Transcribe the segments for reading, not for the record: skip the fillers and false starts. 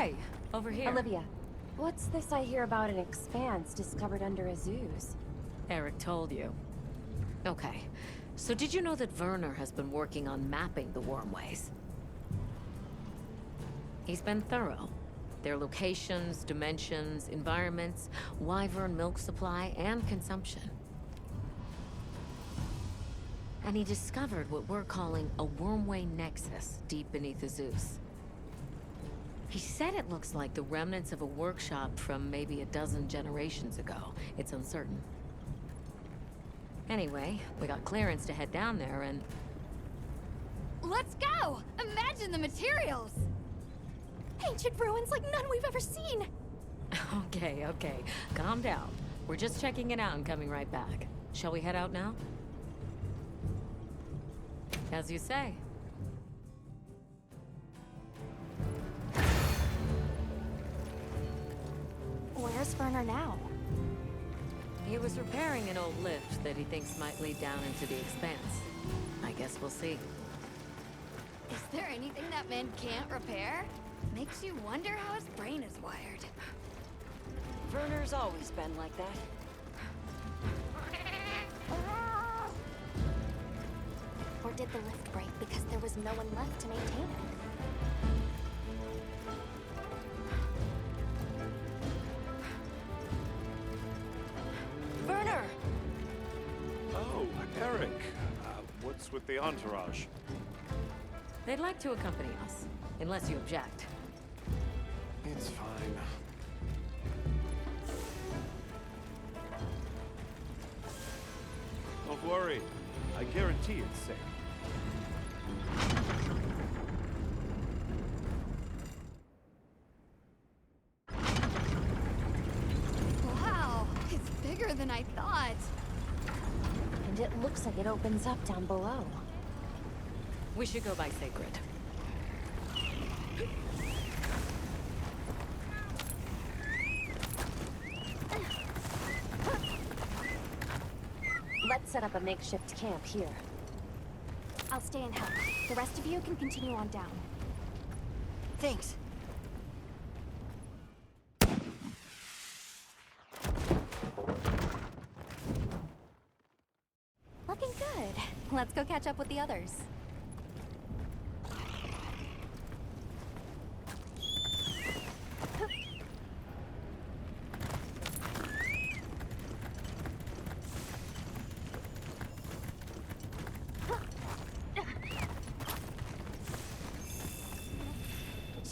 Hey, over here. Olivia, what's this I hear about an expanse discovered under Azuz? Eric told you. Okay, so did you know that Werner has been working on mapping the wormways? He's been thorough. Their locations, dimensions, environments, wyvern milk supply, and consumption. And he discovered what we're calling a wormway nexus deep beneath Azuz. He said it looks like the remnants of a workshop from maybe a dozen generations ago. It's uncertain. Anyway, we got clearance to head down there and... Let's go! Imagine the materials! Ancient ruins like none we've ever seen! Okay, calm down. We're just checking it out and coming right back. Shall we head out now? As you say. Where's Werner now? He was repairing an old lift that he thinks might lead down into the expanse. I guess we'll see. Is there anything that man can't repair? Makes you wonder how his brain is wired. Werner's always been like that. Or did the lift break because there was no one left to maintain it? Werner! Oh, Eric. What's with the entourage? They'd like to accompany us, unless you object. It's fine. Don't worry. I guarantee it's safe. Wow, it's bigger than I thought. And it looks like it opens up down below. We should go by Sacred. Let's set up a makeshift camp here. I'll stay and help. The rest of you can continue on down. Thanks. Looking good. Let's go catch up with the others.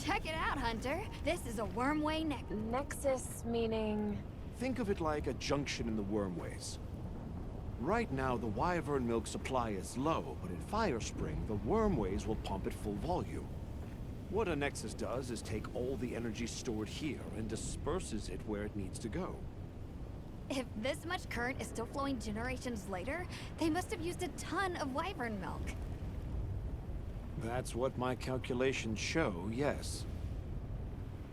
Check it out, Hunter. This is a wormway Nexus meaning... Think of it like a junction in the wormways. Right now, the wyvern milk supply is low, but in Firespring, the wormways will pump at full volume. What a nexus does is take all the energy stored here and disperses it where it needs to go. If this much current is still flowing generations later, they must have used a ton of wyvern milk. That's what my calculations show, yes.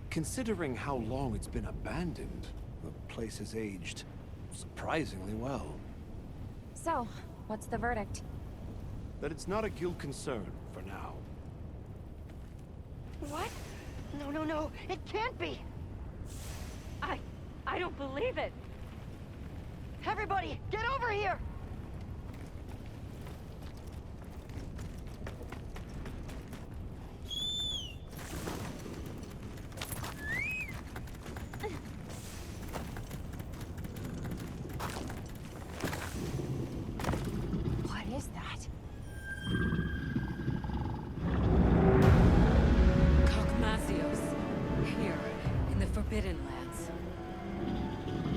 Considering how long it's been abandoned, the place has aged surprisingly well. So, what's the verdict? That it's not a guild concern for now. What? No, it can't be! I don't believe it! Everybody, get over here! What is that? Gogmazios. Here, in the Forbidden Lands.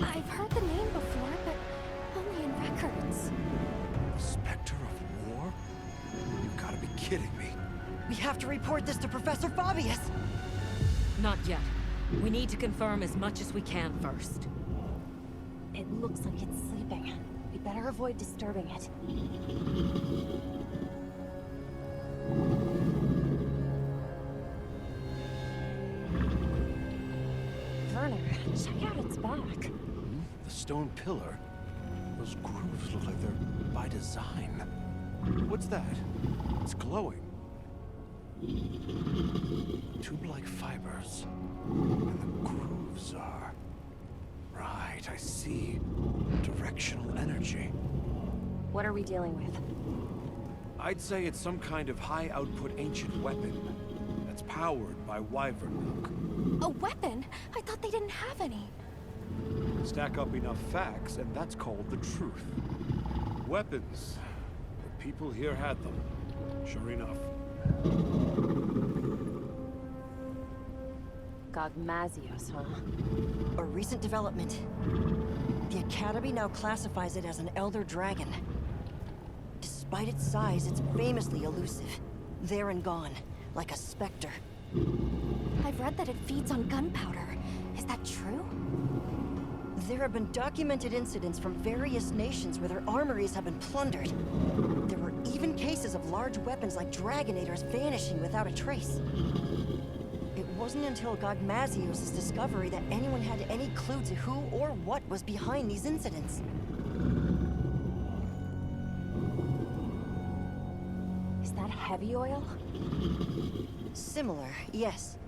I've heard the name before, but only in records. The Spectre of War? You've got to be kidding me. We have to report this to Professor Fabius! Not yet. We need to confirm as much as we can first. It looks like it's sleeping. We better avoid disturbing it. Werner, check out its back. The stone pillar? Those grooves look like they're by design. What's that? It's glowing. Tube-like fibers. And the grooves are... Right, I see. Directional energy. What are we dealing with? I'd say it's some kind of high-output ancient weapon that's powered by wyvern milk. A weapon? I thought they didn't have any. Stack up enough facts, and that's called the truth. Weapons. The people here had them. Sure enough. Gogmazios, huh? A recent development. The Academy now classifies it as an Elder Dragon. Despite its size, it's famously elusive. There and gone, like a specter. I've read that it feeds on gunpowder. Is that true? There have been documented incidents from various nations where their armories have been plundered. There were even cases of large weapons like Dragonators vanishing without a trace. It wasn't until Gogmazios' discovery that anyone had any clue to who or what was behind these incidents. Is that heavy oil? Similar, yes.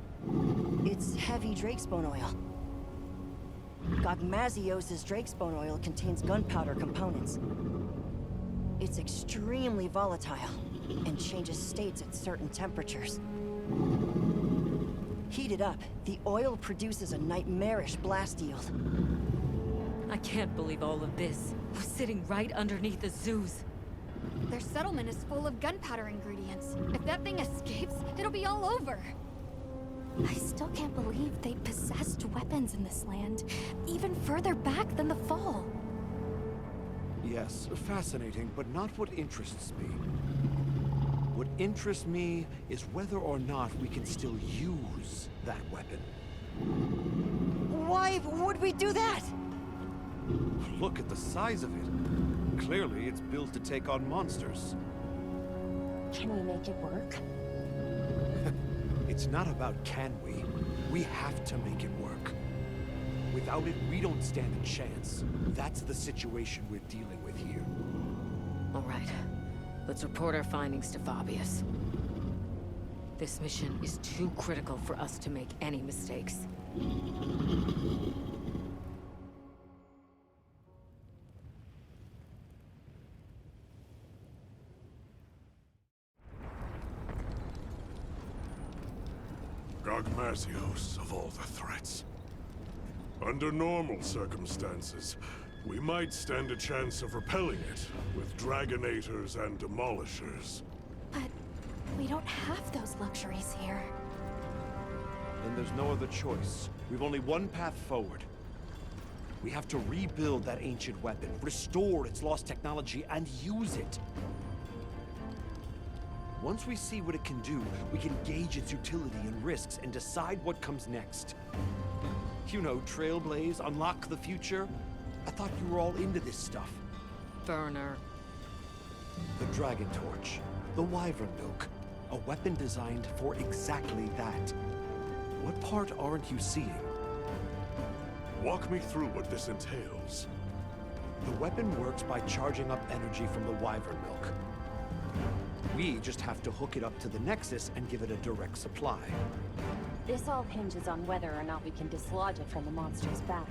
It's heavy drakesbone oil. Gogmazios' drakesbone oil contains gunpowder components. It's extremely volatile and changes states at certain temperatures. Heated up, the oil produces a nightmarish blast yield. I can't believe all of this. We're sitting right underneath the zoos. Their settlement is full of gunpowder ingredients. If that thing escapes, it'll be all over. I still can't believe they possessed weapons in this land, even further back than the Fall. Yes, fascinating, but not what interests me. What interests me is whether or not we can still use that weapon. Why would we do that? Look at the size of it. Clearly, it's built to take on monsters. Can we make it work? It's not about can we. We have to make it work. Without it, we don't stand a chance. That's the situation we're dealing with here. All right. Let's report our findings to Fabius. This mission is too critical for us to make any mistakes. Gogmazios, of all the threats. Under normal circumstances, we might stand a chance of repelling it with Dragonators and Demolishers. But we don't have those luxuries here. Then there's no other choice. We've only one path forward. We have to rebuild that ancient weapon, restore its lost technology, and use it. Once we see what it can do, we can gauge its utility and risks and decide what comes next. You know, trailblaze, unlock the future. I thought you were all into this stuff. Burner. The Dragon Torch. The Wyvern Milk. A weapon designed for exactly that. What part aren't you seeing? Walk me through what this entails. The weapon works by charging up energy from the Wyvern Milk. We just have to hook it up to the Nexus and give it a direct supply. This all hinges on whether or not we can dislodge it from the monster's back.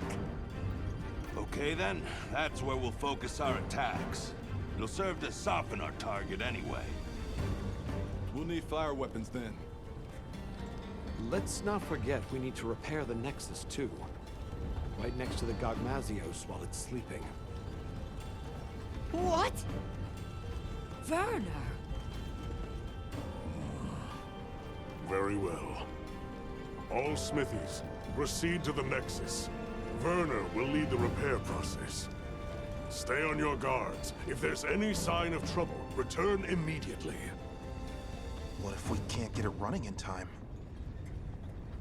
Okay then, that's where we'll focus our attacks. It'll serve to soften our target anyway. We'll need fire weapons then. Let's not forget we need to repair the Nexus too. Right next to the Gogmazios while it's sleeping. What? Werner! Very well. All smithies, proceed to the Nexus. Werner will lead the repair process. Stay on your guards. If there's any sign of trouble, return immediately. What if we can't get it running in time?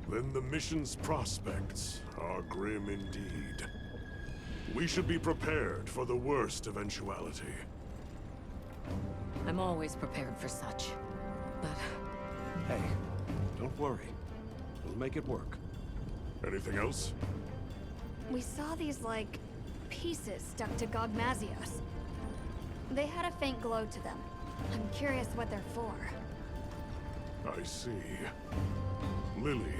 Then the mission's prospects are grim indeed. We should be prepared for the worst eventuality. I'm always prepared for such. But Hey, don't worry. We'll make it work. Anything else? We saw these, like, pieces stuck to Gogmazios. They had a faint glow to them. I'm curious what they're for. I see. Lily,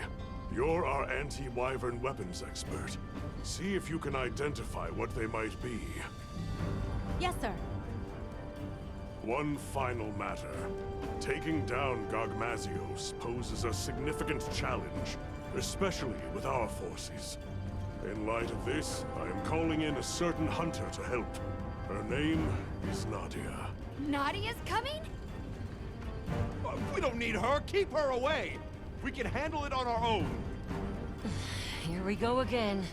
you're our anti-Wyvern weapons expert. See if you can identify what they might be. Yes, sir. One final matter. Taking down Gogmazios poses a significant challenge, especially with our forces. In light of this, I am calling in a certain hunter to help. Her name is Nadia. Nadia's coming? We don't need her. Keep her away. We can handle it on our own. Here we go again.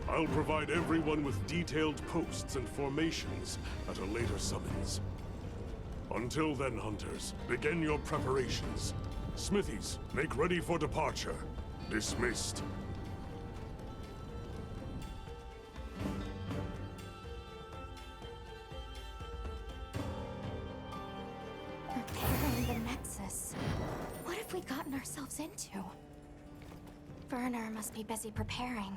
I'll provide everyone with detailed posts and formations at a later summons. Until then, hunters, begin your preparations. Smithies, make ready for departure. Dismissed. Repairing the Nexus. What have we gotten ourselves into? Werner must be busy preparing.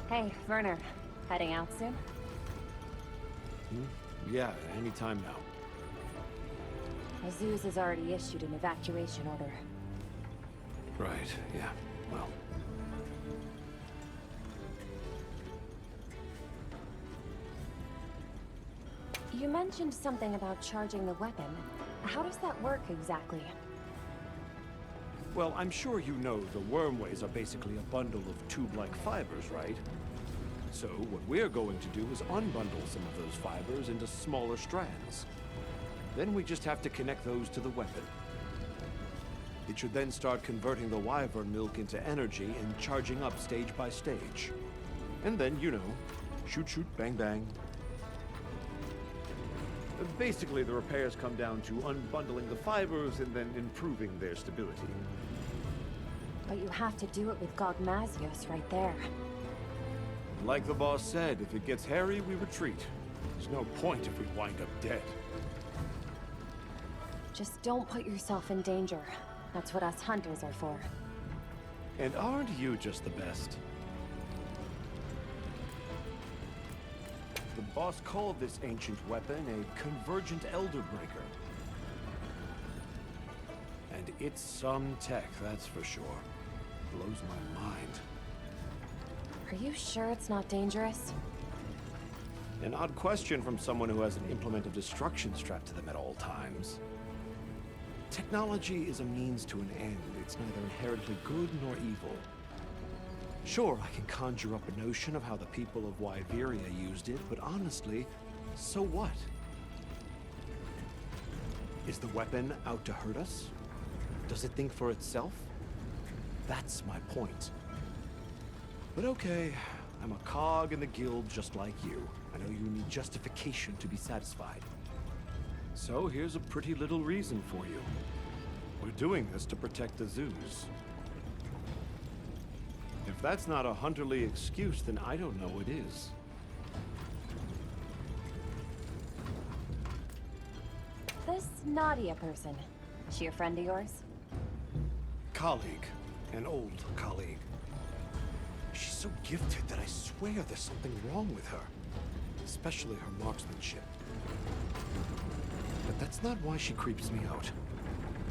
Hey, Werner. Heading out soon? Yeah, anytime now. Azuz has already issued an evacuation order. Right, yeah. Well, You mentioned something about charging the weapon. How does that work exactly? well, I'm sure you know the wormways are basically a bundle of tube-like fibers, right? So what we're going to do is unbundle some of those fibers into smaller strands. Then we just have to connect those to the weapon. It should then start converting the Wyvern milk into energy and charging up stage by stage. And then, you know, shoot, shoot, bang, bang. Basically, the repairs come down to unbundling the fibers and then improving their stability. But you have to do it with Gogmazios right there. Like the boss said, if it gets hairy, we retreat. There's no point if we wind up dead. Just don't put yourself in danger. That's what us hunters are for. And aren't you just the best? The boss called this ancient weapon a convergent elder breaker. And it's some tech, that's for sure. Blows my mind. Are you sure it's not dangerous? An odd question from someone who has an implement of destruction strapped to them at all times. Technology is a means to an end. It's neither inherently good nor evil. Sure, I can conjure up a notion of how the people of Wyveria used it, but honestly, so what? Is the weapon out to hurt us? Does it think for itself? That's my point. But okay, I'm a cog in the guild just like you. I know you need justification to be satisfied. So here's a pretty little reason for you. We're doing this to protect the zoos. If that's not a hunterly excuse, then I don't know what is. This Nadia person, she a friend of yours? Colleague. An old colleague. She's so gifted that I swear there's something wrong with her. Especially her marksmanship. But that's not why she creeps me out.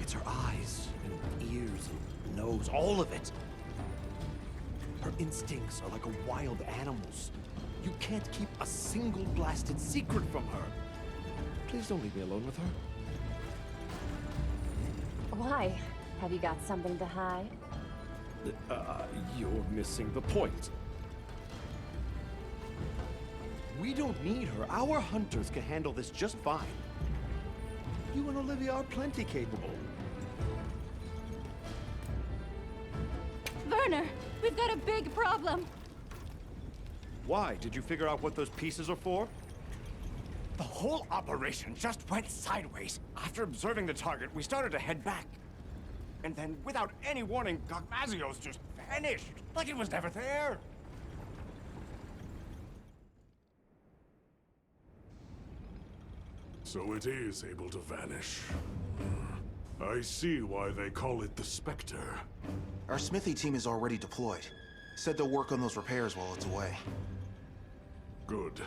It's her eyes, and ears, and nose, all of it. Her instincts are like a wild animal's. You can't keep a single blasted secret from her. Please don't leave me alone with her. Why? Have you got something to hide? You're missing the point. We don't need her. Our hunters can handle this just fine. You and Olivia are plenty capable. Werner, we've got a big problem. Why? Did you figure out what those pieces are for? The whole operation just went sideways. After observing the target, we started to head back. And then, without any warning, Gogmazios just vanished, like it was never there. So it is able to vanish. I see why they call it the Spectre. Our smithy team is already deployed. Said they'll work on those repairs while it's away. Good.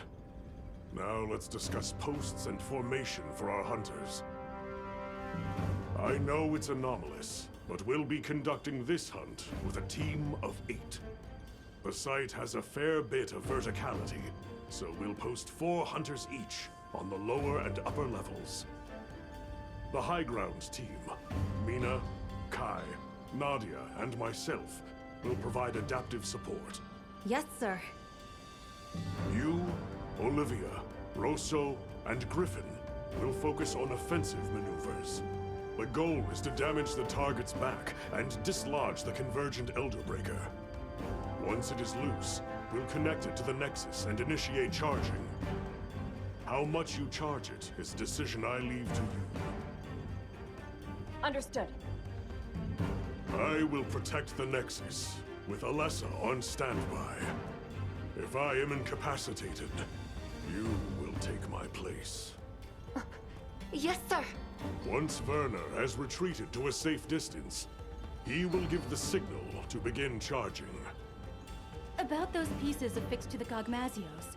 Now let's discuss posts and formation for our hunters. I know it's anomalous, but we'll be conducting this hunt with a team of 8. The site has a fair bit of verticality, so we'll post 4 hunters each on the lower and upper levels. The high ground team, Mina, Kai, Nadia, and myself, will provide adaptive support. Yes, sir. You, Olivia, Rosso, and Griffin will focus on offensive maneuvers. The goal is to damage the target's back and dislodge the convergent Elder Breaker. Once it is loose, we'll connect it to the Nexus and initiate charging. How much you charge it is a decision I leave to you. Understood. I will protect the Nexus, with Alessa on standby. If I am incapacitated, you will take my place. Yes, sir. Once Werner has retreated to a safe distance, he will give the signal to begin charging. About those pieces affixed to the Gogmazios,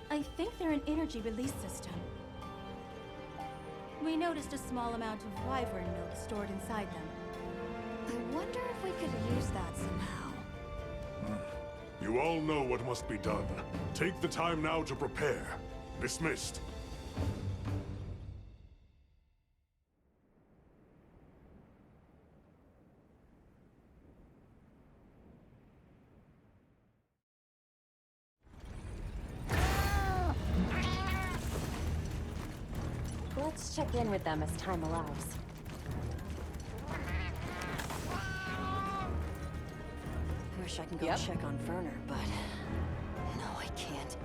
I think they're an energy release system. We noticed a small amount of wyvern milk stored inside them. I wonder if we could use that somehow. You all know what must be done. Take the time now to prepare. Dismissed. Let's check in with them as time allows. I wish I can go check on Werner, but... no, I can't.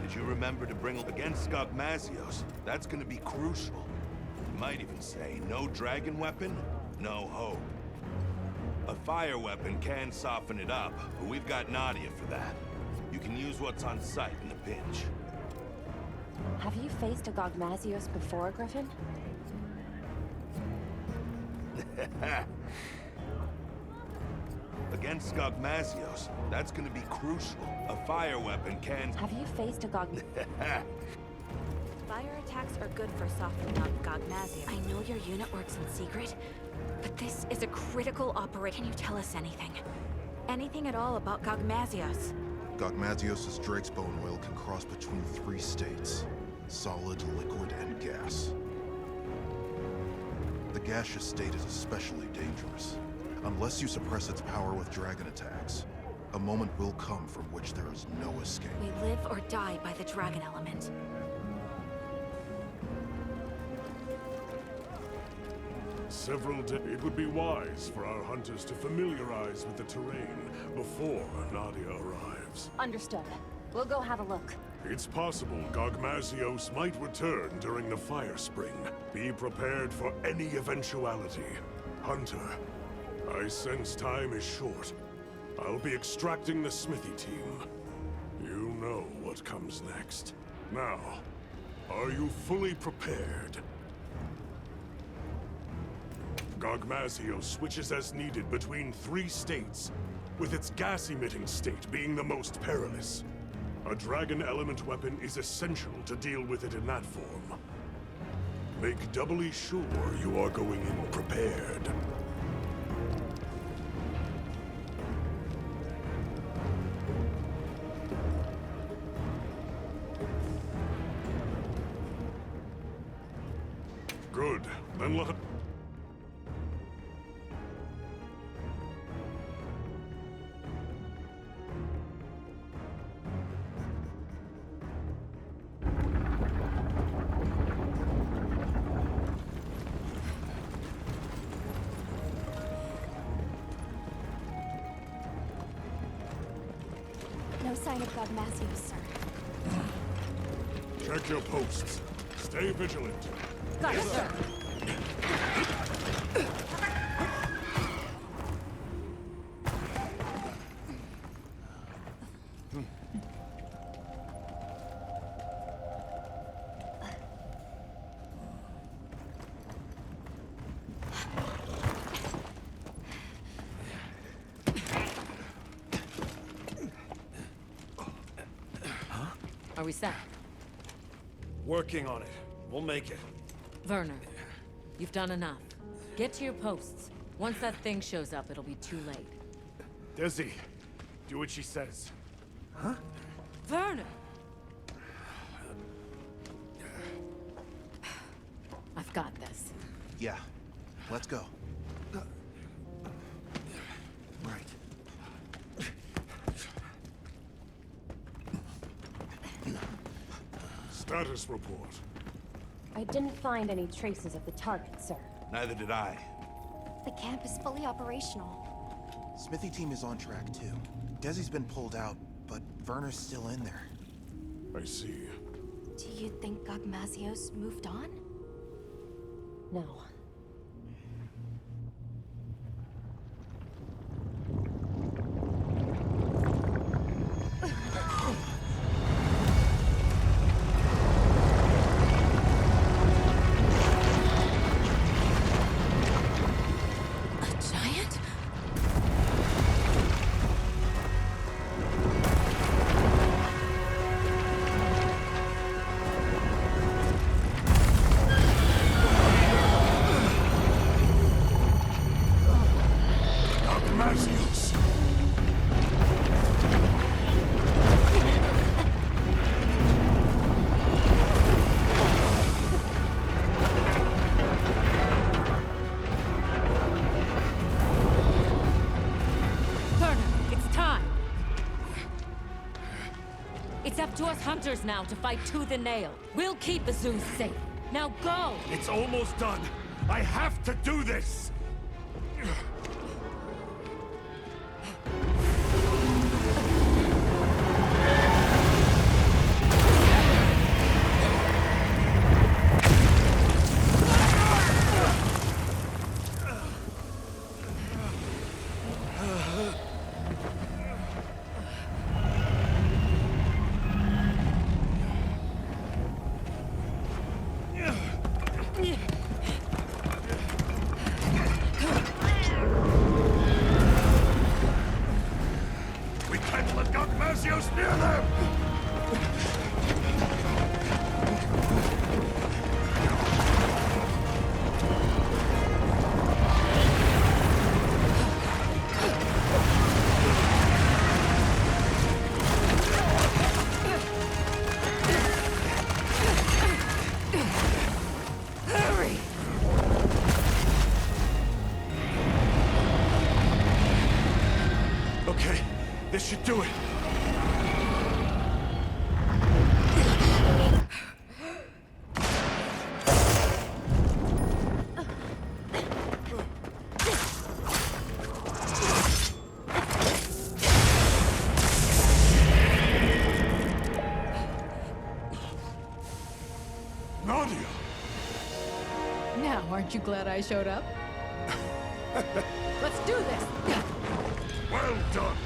Did you remember to bring against Gogmazios? That's gonna be crucial. You might even say, no dragon weapon, no hope. A fire weapon can soften it up, but we've got Nadia for that. You can use what's on site in a pinch. Have you faced a Gogmazios before, Griffin? Against Gogmazios, that's gonna be crucial. A fire weapon can... Have you faced a Gog... Fire attacks are good for softening up Gogmazios. I know your unit works in secret, but this is a critical operation. Can you tell us anything? Anything at all about Gogmazios? Gogmazios' Drake's bone oil can cross between 3 states: solid, liquid, and gas. The gaseous state is especially dangerous. Unless you suppress its power with dragon attacks, a moment will come from which there is no escape. We live or die by the dragon element. It would be wise for our hunters to familiarize with the terrain before Nadia arrives. Understood. We'll go have a look. It's possible Gogmazios might return during the fire spring. Be prepared for any eventuality. Hunter, I sense time is short. I'll be extracting the smithy team. You know what comes next. Now, are you fully prepared? Gogmazios switches as needed between 3 states, with its gas-emitting state being the most perilous. A dragon element weapon is essential to deal with it in that form. Make doubly sure you are going in prepared. Good. Then let it... No sign of Gogmazios, sir. Check your posts. Stay vigilant. Got it, sir. Are we set? Working on it. We'll make it. Werner, you've done enough. Get to your posts. Once that thing shows up, it'll be too late. Desi, do what she says. Huh? Werner! I've got this. Yeah. Let's go. Right. Status report. I didn't find any traces of the target, sir. Neither did I. The camp is fully operational. Smithy team is on track, too. Desi's been pulled out, but Werner's still in there. I see. Do you think Gogmazios moved on? No. Gogmazios! Werner, it's time! It's up to us hunters now to fight tooth and nail. We'll keep Azuz safe. Now go! It's almost done. I have to do this! We can't let Gogmazios near them! Hurry! Okay, this should do it. Aren't you glad I showed up? Let's do this! Well done!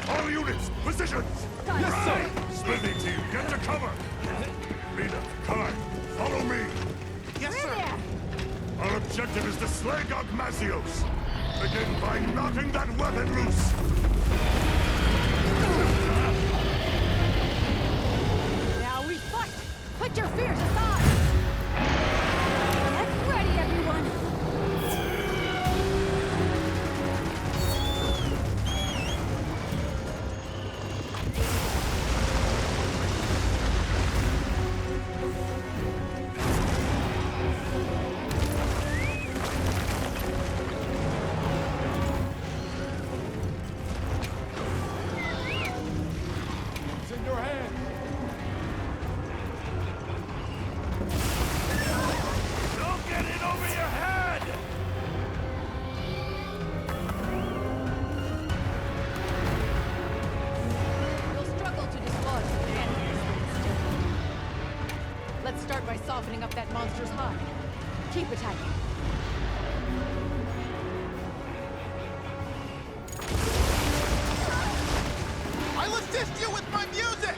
All units, positions! Yes, sir! Smithy team, get to cover! Rita, Kai, follow me! Yes, sir! Our objective is to slay Gogmazios! Begin by knocking that weapon loose! Now we fight! Put your fears aside! Get ready, everyone! It's in your hands. Don't get in over your head! You'll struggle to dislodge the enemies, but still. Let's start by softening up that monster's hide. Keep attacking. I'll assist you with my music!